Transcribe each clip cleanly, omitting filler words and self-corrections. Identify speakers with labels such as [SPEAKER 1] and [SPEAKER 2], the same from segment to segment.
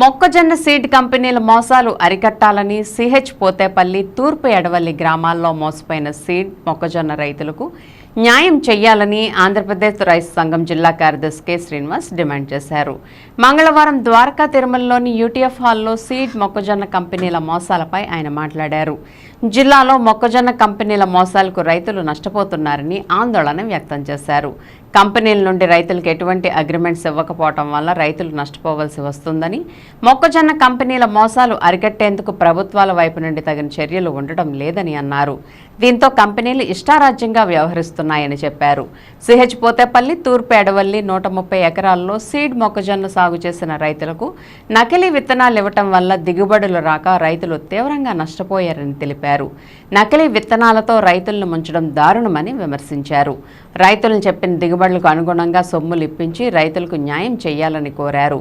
[SPEAKER 1] మొక్కజొన్న సీడ్ కంపెనీల మోసాలు అరికట్టాలని సిహెచ్ పోతేపల్లి తూర్పు ఎడవల్లి గ్రామాల్లో మోసపోయిన సీడ్ మొక్కజొన్న రైతులకు న్యాయం చేయాలని ఆంధ్రప్రదేశ్ రైతు సంఘం జిల్లా కార్యదర్శి కె శ్రీనివాస్ డిమాండ్ చేశారు. మంగళవారం ద్వారకా తిరుమలలోని యూటీఎఫ్ హాల్లో సీడ్ మొక్కజొన్న కంపెనీల మోసాలపై ఆయన మాట్లాడారు. జిల్లాలో మొక్కజొన్న కంపెనీల మోసాలకు రైతులు నష్టపోతున్నారని ఆందోళన వ్యక్తం చేశారు. కంపెనీల నుండి రైతులకు ఎటువంటి అగ్రిమెంట్స్ ఇవ్వకపోవడం వల్ల రైతులు నష్టపోవలసి వస్తుందని, మొక్కజొన్న కంపెనీల మోసాలు అరికట్టేందుకు ప్రభుత్వాల వైపు నుండి తగిన చర్యలు ఉండడం లేదని అన్నారు. దీంతో కంపెనీలు ఇష్టారాజ్యంగా వ్యవహరిస్తున్నాయని చెప్పారు. సిహెచ్ పోతేపల్లి తూర్పు ఎడవల్లి 130 ఎకరాల్లో సీడ్ మొక్కజొన్న సాగు చేసిన రైతులకు నకిలీ విత్తనాలు ఇవ్వటం వల్ల దిగుబడులు రాక రైతులు తీవ్రంగా నష్టపోయారని తెలిపారు. నకిలీ విత్తనాలతో రైతులను ముంచడం దారుణమని విమర్శించారు. రైతులను చెప్పిన దిగుబడులకు అనుగుణంగా సొమ్ములు ఇప్పించి రైతులకు న్యాయం చేయాలని కోరారు.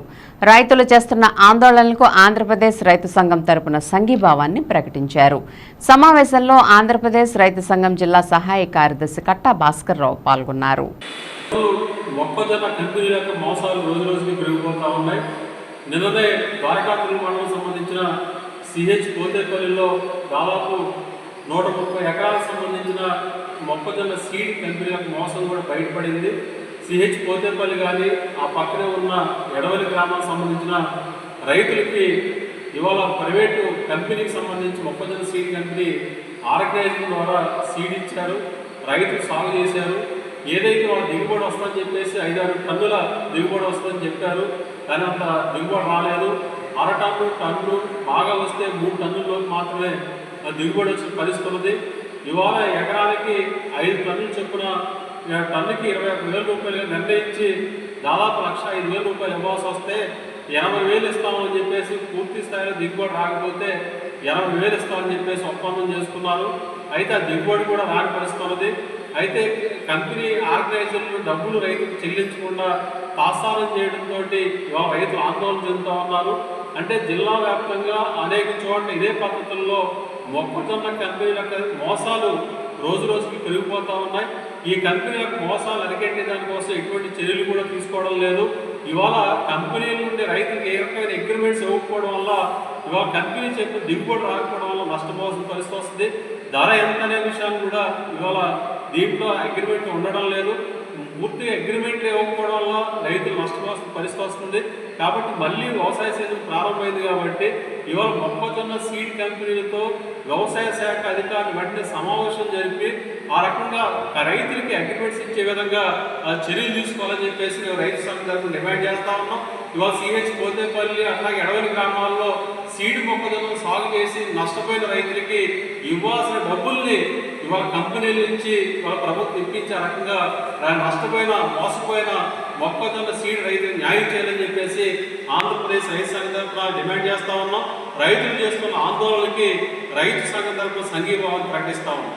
[SPEAKER 1] రైతులు చేస్తున్న ఆందోళనలకు ఆంధ్రప్రదేశ్ రైతు సంఘం తరపున సంఘీభావాన్ని ప్రకటించారు. సమావేశంలో ఆంధ్రప్రదేశ్ రైతు సంఘం జిల్లా సహాయ కార్యదర్శి కట్టా భాస్కర్రావు పాల్గొన్నారు.
[SPEAKER 2] మొక్కజొన్న కంపెనీలకు మోసాలు రోజు రోజుకి పెరిగిపోతూ ఉన్నాయి. నిన్ననే ద్వారకా తిరుమలకు సంబంధించిన సిహెచ్ పోతేపల్లిలో దాదాపు 130 ఎకరాలకు సంబంధించిన మొక్కజొన్న సీడ్ కంపెనీలకు మోసం కూడా బయటపడింది. సిహెచ్ పోతేపల్లి కానీ ఆ పక్కనే ఉన్న ఎడవలి గ్రామానికి సంబంధించిన రైతులకి ఇవాళ ప్రైవేటు కంపెనీకి సంబంధించి మొక్కజొన్న సీడ్ కంపెనీ ఆర్గనైజేషన్ ద్వారా సీడ్ ఇచ్చారు. రైతులు సాగు చేశారు. ఏదైతే వాళ్ళ దిగుబడి వస్తుందని చెప్పేసి 5-6 టన్నుల దిగుబడి వస్తుందని చెప్పారు. కానీ అంత దిగుబడి రాలేదు. అర టన్ను బాగా వస్తే 3 టన్నుల్లోకి మాత్రమే దిగుబడి వచ్చిన పరిస్థితి ఉన్నది. ఇవాళ ఎకరానికి 5 టన్నులు చొప్పున టన్నుకి 21,000 రూపాయలుగా నిర్ణయించి దాదాపు 1,05,000 రూపాయలు ఇవ్వాల్సి వస్తే 80,000 ఇస్తామని చెప్పేసి పూర్తి స్థాయిలో దిగుబడి రాకపోతే 80,000 ఇస్తామని చెప్పేసి ఒప్పందం చేసుకున్నారు. అయితే ఆ దిగుబడి కూడా రాని పరిస్థితి ఉన్నది. అయితే కంపెనీ ఆర్గనైజర్లు డబ్బులు రైతులకు చెల్లించకుండా తాత్సారం చేయడంతో ఇవాళ రైతులు ఆందోళన చెందుతూ ఉన్నారు. అంటే జిల్లా వ్యాప్తంగా అనేక చోట్ల ఇదే పద్ధతుల్లో మొక్కజొన్న కంపెనీలకు మోసాలు రోజు రోజుకి పెరిగిపోతూ ఉన్నాయి. ఈ కంపెనీలకు మోసాలు అరికట్టే దానికోసం ఎటువంటి చర్యలు కూడా తీసుకోవడం లేదు. ఇవాళ కంపెనీల నుండి రైతులకు ఏ రకమైన అగ్రిమెంట్స్ ఇవ్వకపోవడం వల్ల ఇవాళ కంపెనీ చెప్పిన దిగుబడి రాకపోవడం వల్ల నష్టపోవాల్సిన పరిస్థితి వస్తుంది. ధర ఎంత అనే విషయాన్ని కూడా ఇవాళ దీంట్లో అగ్రిమెంట్ ఉండడం లేదు. పూర్తిగా అగ్రిమెంట్లు ఇవ్వకపోవడం వల్ల రైతులు నష్టపోవాల్సిన పరిస్థితి వస్తుంది. కాబట్టి మళ్ళీ వ్యవసాయ సీజన్ ప్రారంభమైంది కాబట్టి ఇవాళ మొక్కజొన్న సీడ్ కంపెనీలతో వ్యవసాయ శాఖ అధికారులు వెంటనే సమావేశం జరిపి ఆ రకంగా రైతులకి అగ్రిమెంట్స్ ఇచ్చే విధంగా చర్యలు తీసుకోవాలని చెప్పేసి రైతు సంఘం తరఫున డిమాండ్ చేస్తా ఉన్నాం. ఇవాళ సిహెచ్ పోతేపల్లి అట్లాగే ఎడవలి గ్రామాల్లో సీడ్ మొక్కజొన్న సాగు చేసి నష్టపోయిన రైతులకి ఇవ్వాల్సిన డబ్బుల్ని ఇవాళ కంపెనీల నుంచి ఇవాళ ప్రభుత్వం ఇప్పించే రకంగా నష్టపోయిన మోసపోయిన మొక్కజొన్న సీడ్ రైతులకు న్యాయం చేయాలని చెప్పేసి ఆంధ్రప్రదేశ్ రైతు సంఘం తరఫున డిమాండ్ చేస్తా ఉన్నాం. రైతులు చేస్తున్న ఆందోళనకి రైతు సంఘం తరఫున సంఘీభావాన్ని ప్రకటిస్తా ఉన్నాం.